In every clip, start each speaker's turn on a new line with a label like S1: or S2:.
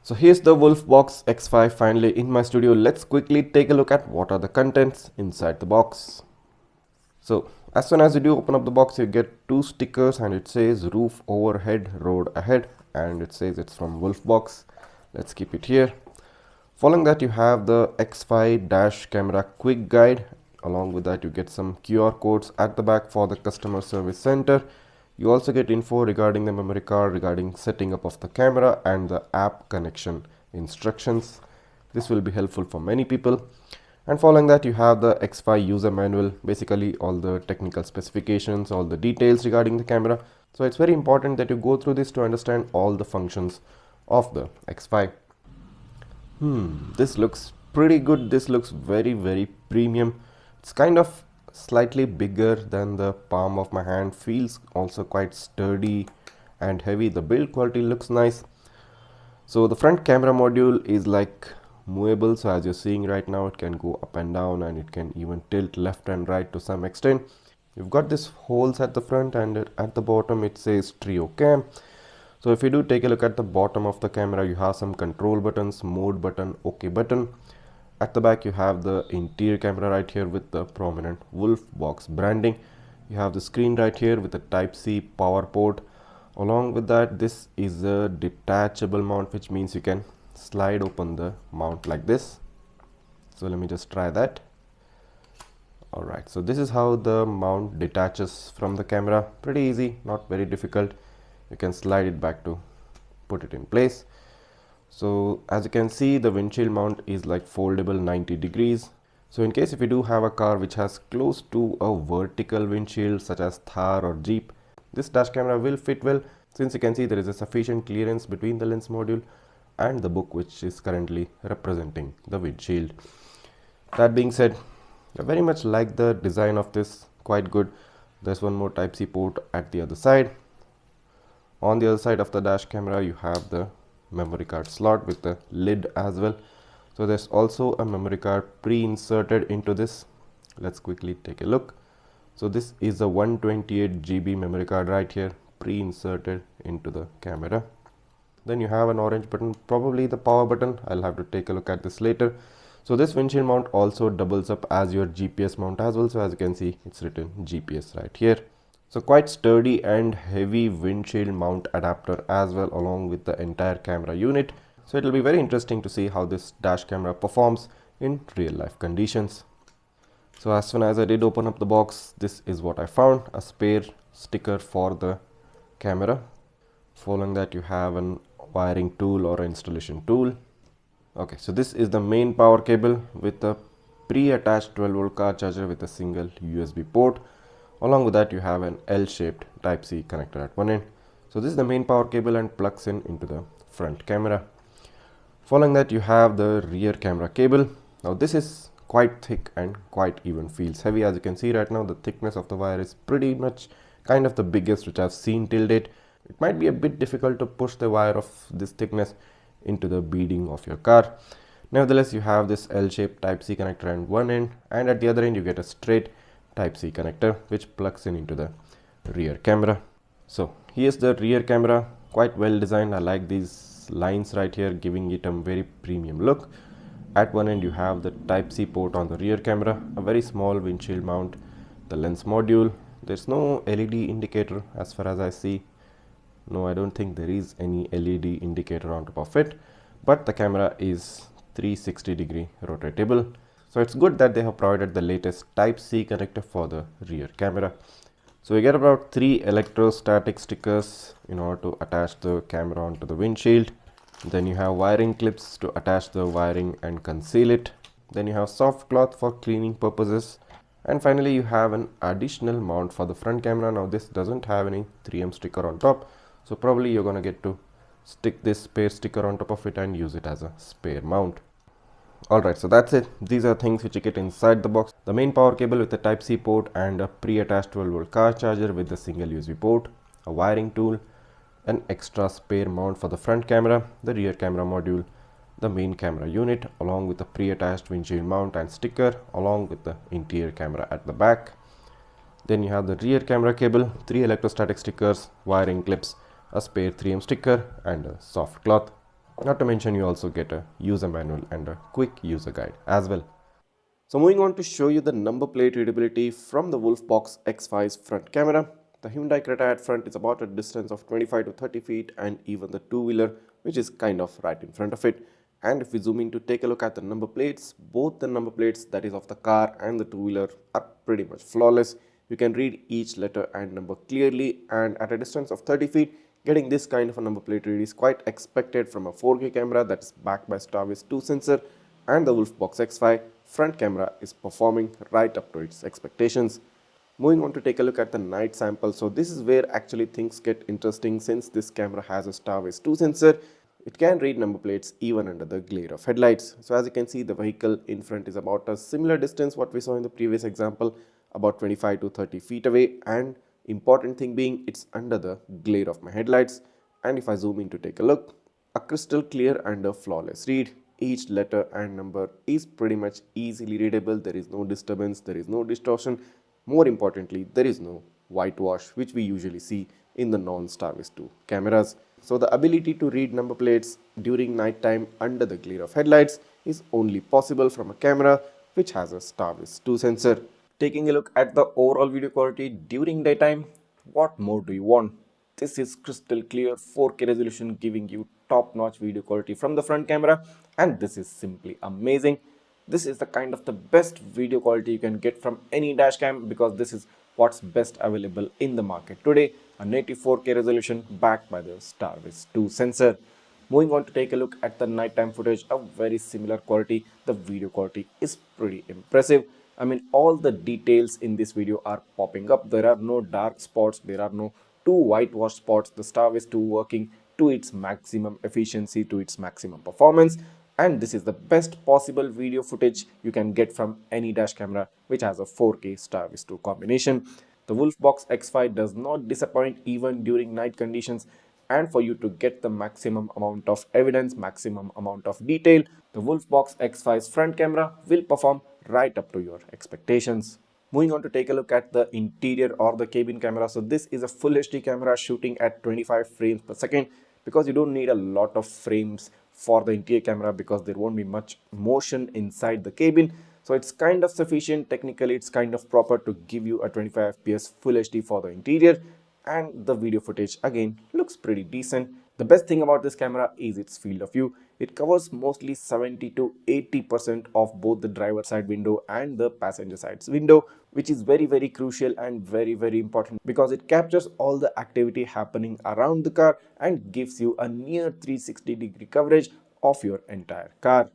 S1: So here's the Wolfbox X5 finally in my studio. Let's quickly take a look at what are the contents inside the box. So as soon as you do open up the box, you get two stickers and it says roof overhead, road ahead, and it says it's from Wolfbox. Let's keep it here. Following that, you have the X5 dash camera quick guide. Along with that, you get some QR codes at the back for the customer service center. You also get info regarding the memory card, regarding setting up of the camera and the app connection instructions. This will be helpful for many people. And following that, you have the X5 user manual, basically all the technical specifications, all the details regarding the camera. So it's very important that you go through this to understand all the functions of the X5. This looks pretty good. This looks very premium. It's kind of slightly bigger than the palm of my hand, feels also quite sturdy and heavy. The build quality looks nice. So the front camera module is like movable, so as you're seeing right now, it can go up and down and it can even tilt left and right to some extent. You've got these holes at the front, and at the bottom it says trio cam. So if you do take a look at the bottom of the camera, you have some control buttons, mode button, OK button. At the back, you have the interior camera right here with the prominent Wolfbox branding. You have the screen right here with the Type-C power port. Along with that, this is a detachable mount, which means you can slide open the mount like this. So let me just try that. Alright, so this is how the mount detaches from the camera. Pretty easy, not very difficult. You can slide it back to put it in place. So as you can see, the windshield mount is like foldable 90 degrees. So in case if you do have a car which has close to a vertical windshield such as Thar or Jeep, this dash camera will fit well, since you can see there is a sufficient clearance between the lens module and the book which is currently representing the windshield. That being said, I very much like the design of this, quite good. There's one more Type-C port at the other side. On the other side of the dash camera, you have the memory card slot with the lid as well. So there's also a memory card pre-inserted into this. Let's quickly take a look. So this is a 128 GB memory card right here, pre-inserted into the camera. Then you have an orange button, probably the power button. I'll have to take a look at this later. So this windshield mount also doubles up as your GPS mount as well. So as you can see, it's written GPS right here. So quite sturdy and heavy windshield mount adapter as well, along with the entire camera unit. So it will be very interesting to see how this dash camera performs in real life conditions. So as soon as I did open up the box, this is what I found, a spare sticker for the camera. Following that, you have an wiring tool or installation tool. Okay, so this is the main power cable with a pre-attached 12-volt car charger with a single USB port. Along with that, you have an L-shaped Type-C connector at one end. So this is the main power cable and plugs in into the front camera. Following that, you have the rear camera cable. Now this is quite thick and quite even feels heavy. As you can see right now, the thickness of the wire is pretty much kind of the biggest which I've seen till date. It might be a bit difficult to push the wire of this thickness into the beading of your car. Nevertheless, you have this L-shaped Type-C connector at one end, and at the other end you get a straight Type-C connector which plugs in into the rear camera. So here's the rear camera, quite well designed. I like these lines right here, giving it a very premium look. At one end you have the Type-C port on the rear camera, a very small windshield mount, the lens module. There's no LED indicator as far as I see. No, I don't think there is any LED indicator on top of it, but the camera is 360-degree rotatable. So it's good that they have provided the latest Type-C connector for the rear camera. So we get about 3 electrostatic stickers in order to attach the camera onto the windshield. Then you have wiring clips to attach the wiring and conceal it. Then you have soft cloth for cleaning purposes. And finally, you have an additional mount for the front camera. Now this doesn't have any 3M sticker on top, so probably you're gonna get to stick this spare sticker on top of it and use it as a spare mount. Alright, so that's it. These are things which you get inside the box. The main power cable with a Type-C port and a pre-attached 12-volt car charger with a single USB port, a wiring tool, an extra spare mount for the front camera, the rear camera module, the main camera unit along with the pre-attached windshield mount and sticker along with the interior camera at the back. Then you have the rear camera cable, 3 electrostatic stickers, wiring clips, a spare 3M sticker and a soft cloth. Not to mention you also get a user manual and a quick user guide as well. So moving on to show you the number plate readability from the Wolfbox X5's front camera. The Hyundai Creta at front is about a distance of 25 to 30 feet, and even the two-wheeler, which is kind of right in front of it. And if we zoom in to take a look at the number plates, both the number plates, that is of the car and the two-wheeler, are pretty much flawless. You can read each letter and number clearly, and at a distance of 30 feet, getting this kind of a number plate read is quite expected from a 4K camera that is backed by starvis 2 sensor, and the Wolfbox X5 front camera is performing right up to its expectations. Moving on to take a look at the night sample. So this is where actually things get interesting, since this camera has a starvis 2 sensor. It can read number plates even under the glare of headlights. So as you can see, the vehicle in front is about a similar distance what we saw in the previous example, about 25 to 30 feet away, and important thing being it's under the glare of my headlights. And if I zoom in to take a look, a crystal clear and a flawless read. Each letter and number is pretty much easily readable. There is no disturbance, there is no distortion. More importantly, there is no whitewash, which we usually see in the non-starvis 2 cameras. So the ability to read number plates during nighttime under the glare of headlights is only possible from a camera which has a starvis 2 sensor. Taking a look at the overall video quality during daytime, what more do you want? This is crystal clear 4K resolution, giving you top-notch video quality from the front camera, and this is simply amazing. This is the kind of the best video quality you can get from any dash cam, because this is what's best available in the market today, a native 4K resolution backed by the starvis 2 sensor. Moving on to take a look at the nighttime footage, a very similar quality. The video quality is pretty impressive. I mean, all the details in this video are popping up. There are no dark spots, there are no two whitewash spots. The starvis 2 working to its maximum efficiency, to its maximum performance. And this is the best possible video footage you can get from any dash camera which has a 4K starvis 2 combination. The Wolfbox X5 does not disappoint even during night conditions, and for you to get the maximum amount of evidence, maximum amount of detail, the Wolfbox X5's front camera will perform right up to your expectations. Moving on to take a look at the interior or the cabin camera. So this is a full HD camera shooting at 25 frames per second, because you don't need a lot of frames for the interior camera, because there won't be much motion inside the cabin. So it's kind of sufficient. Technically, it's kind of proper to give you a 25 fps full HD for the interior, and the video footage again looks pretty decent. The best thing about this camera is its field of view. It covers mostly 70 to 80% of both the driver side window and the passenger side's window, which is very crucial and very important, because it captures all the activity happening around the car and gives you a near 360-degree coverage of your entire car.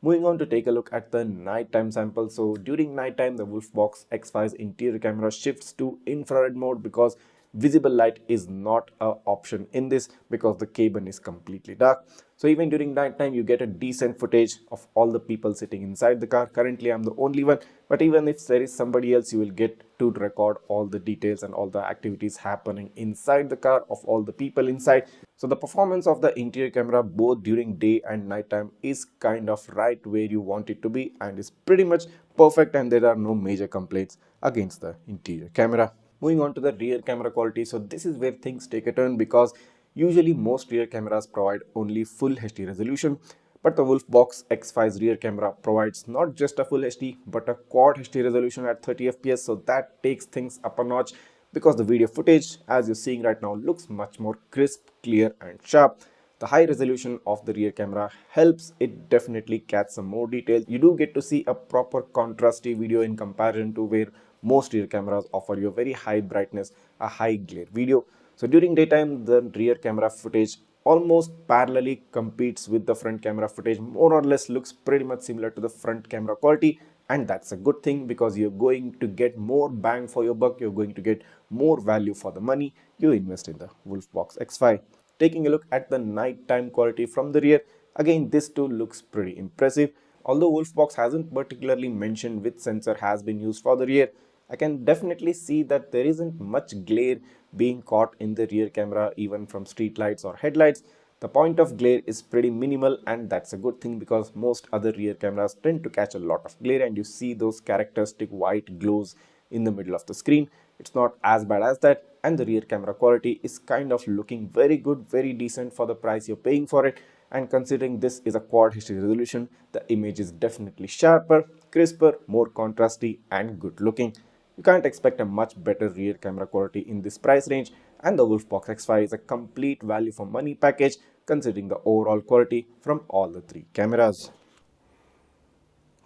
S1: Moving on to take a look at the nighttime sample. So during nighttime, the Wolfbox X5's interior camera shifts to infrared mode, because visible light is not an option in this, because the cabin is completely dark. So even during nighttime, you get a decent footage of all the people sitting inside the car. Currently, I'm the only one, but even if there is somebody else, you will get to record all the details and all the activities happening inside the car of all the people inside. So the performance of the interior camera both during day and nighttime is kind of right where you want it to be, and is pretty much perfect, and there are no major complaints against the interior camera. Moving on to the rear camera quality. So this is where things take a turn, because usually most rear cameras provide only full HD resolution, but the Wolfbox X5's rear camera provides not just a full HD but a quad HD resolution at 30 fps. So that takes things up a notch, because the video footage as you're seeing right now looks much more crisp, clear and sharp. The high resolution of the rear camera helps it definitely catch some more details. You do get to see a proper contrasty video in comparison to where most rear cameras offer you a very high brightness, a high glare video. So during daytime, the rear camera footage almost parallelly competes with the front camera footage, more or less looks pretty much similar to the front camera quality, and that's a good thing, because you're going to get more bang for your buck, you're going to get more value for the money you invest in the Wolfbox X5. Taking a look at the nighttime quality from the rear, again this too looks pretty impressive. Although Wolfbox hasn't particularly mentioned which sensor has been used for the rear, I can definitely see that there isn't much glare being caught in the rear camera, even from street lights or headlights. The point of glare is pretty minimal, and that's a good thing, because most other rear cameras tend to catch a lot of glare and you see those characteristic white glows in the middle of the screen. It's not as bad as that, and the rear camera quality is kind of looking very good, very decent for the price you're paying for it.
S2: and considering this is a quad HD resolution, the image is definitely sharper, crisper, more contrasty and good looking. You can't expect a much better rear camera quality in this price range, and the Wolfbox X5 is a complete value for money package considering the overall quality from all the three cameras.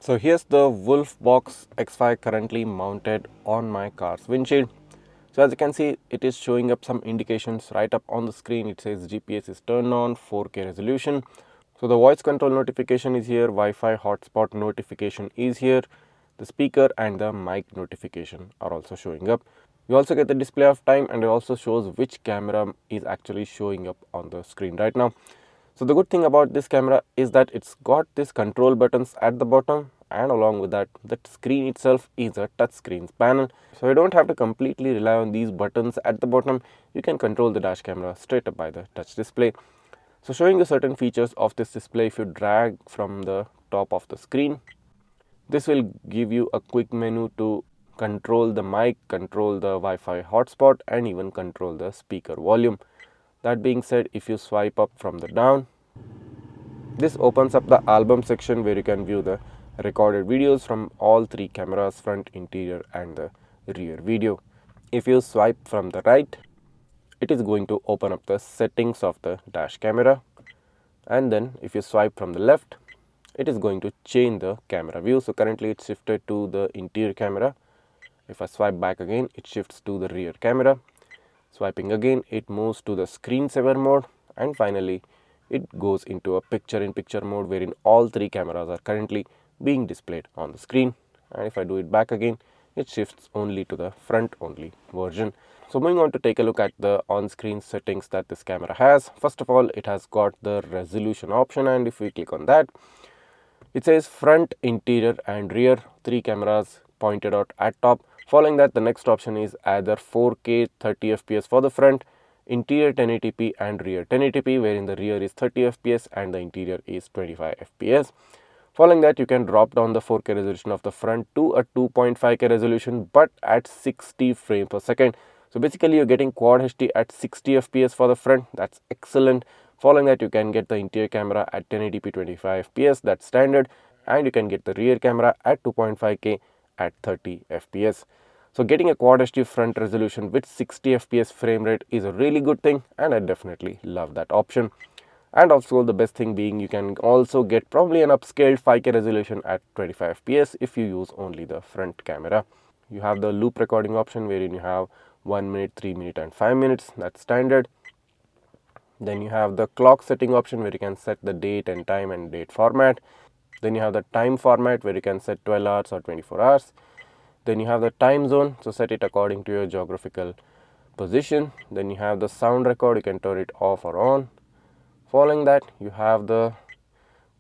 S1: So here's the Wolfbox X5 currently mounted on my car's windshield. So as you can see, it is showing up some indications right up on the screen. It says GPS is turned on, 4K resolution. So the voice control notification is here, Wi-Fi hotspot notification is here, the speaker and the mic notification are also showing up. You also get the display of time, and it also shows which camera is actually showing up on the screen right now. So the good thing about this camera is that it's got these control buttons at the bottom, and along with that, the screen itself is a touch screen panel. So you don't have to completely rely on these buttons at the bottom. You can control the dash camera straight up by the touch display. So showing you certain features of this display, if you drag from the top of the screen, this will give you a quick menu to control the mic, control the Wi-Fi hotspot and even control the speaker volume. That being said, if you swipe up from the down, this opens up the album section where you can view the recorded videos from all three cameras, front, interior and the rear video. If you swipe from the right, it is going to open up the settings of the dash camera, and then if you swipe from the left, it is going to change the camera view. So currently it's shifted to the interior camera. If I swipe back again, it shifts to the rear camera. Swiping again, it moves to the screensaver mode, and finally it goes into a picture-in-picture mode wherein all three cameras are currently being displayed on the screen. And if I do it back again, it shifts only to the front only version. So moving on to take a look at the on-screen settings that this camera has. First of all, it has got the resolution option, and if we click on that, it says front, interior and rear, three cameras pointed out at top. Following that, the next option is either 4K 30 FPS for the front, interior 1080p and rear 1080p, wherein the rear is 30 FPS and the interior is 25 FPS. Following that, you can drop down the 4K resolution of the front to a 2.5K resolution but at 60 frames per second. So basically you're getting quad HD at 60 FPS for the front. That's excellent. Following that, you can get the interior camera at 1080p 25 FPS, that's standard, and you can get the rear camera at 2.5K at 30 FPS. So getting a quad HD front resolution with 60 FPS frame rate is a really good thing, and I definitely love that option. And also the best thing being, you can also get probably an upscaled 5K resolution at 25 FPS if you use only the front camera. You have the loop recording option wherein you have 1 minute, 3 minutes and 5 minutes, that's standard. Then you have the clock setting option where you can set the date and time and date format. Then you have the time format where you can set 12 hours or 24 hours. Then you have the time zone, so set it according to your geographical position. Then you have the sound record, you can turn it off or on. Following that, you have the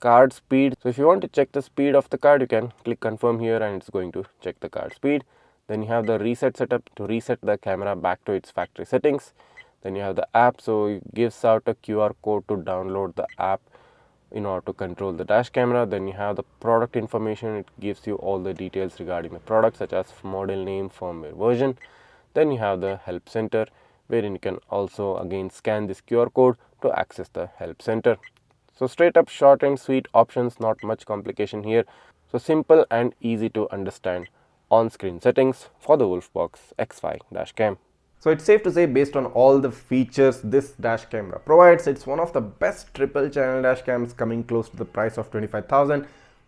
S1: card speed. So if you want to check the speed of the card, you can click confirm here and it's going to check the card speed. Then you have the reset setup to reset the camera back to its factory settings. Then you have the app, so it gives out a QR code to download the app in order to control the dash camera. Then you have the product information, it gives you all the details regarding the product such as model name, firmware version. Then you have the help center wherein you can also again scan this QR code to access the help center. So straight up short and sweet options, not much complication here. So simple and easy to understand on-screen settings for the Wolfbox X5 dashcam.
S2: So it's safe to say, based on all the features this dash camera provides, it's one of the best triple channel dash cams coming close to the price of 25,000.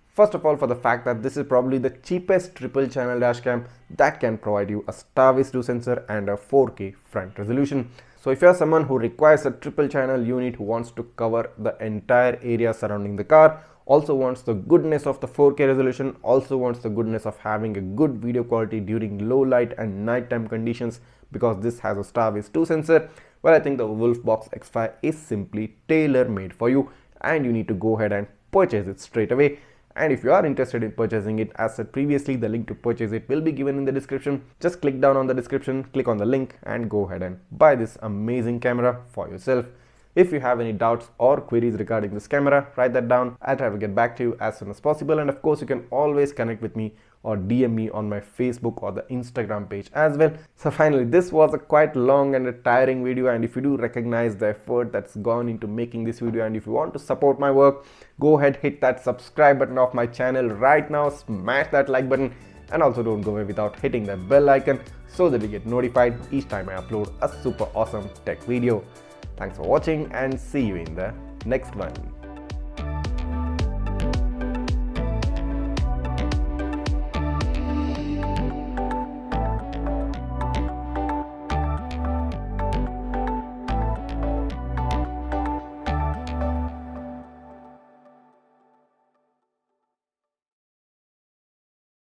S2: First of all, for the fact that this is probably the cheapest triple channel dash cam that can provide you a starvis 2 sensor and a 4K front resolution. So if you're someone who requires a triple channel unit, who wants to cover the entire area surrounding the car, also wants the goodness of the 4K resolution, also wants the goodness of having a good video quality during low light and nighttime conditions, because this has a starvis 2 sensor, well, I think the Wolfbox X5 is simply tailor made for you, and you need to go ahead and purchase it straight away. And if you are interested in purchasing it, as said previously, the link to purchase it will be given in the description. Just click down on the description, click on the link and go ahead and buy this amazing camera for yourself. If you have any doubts or queries regarding this camera, write that down. I'll try to get back to you as soon as possible. And of course, you can always connect with me or DM me on my Facebook or the Instagram page as well. So finally, this was a quite long and a tiring video, and if you do recognize the effort that's gone into making this video, and if you want to support my work, go ahead, hit that subscribe button of my channel right now, smash that like button, and also don't go away without hitting that bell icon so that you get notified each time I upload a super awesome tech video. Thanks for watching and see you in the next one.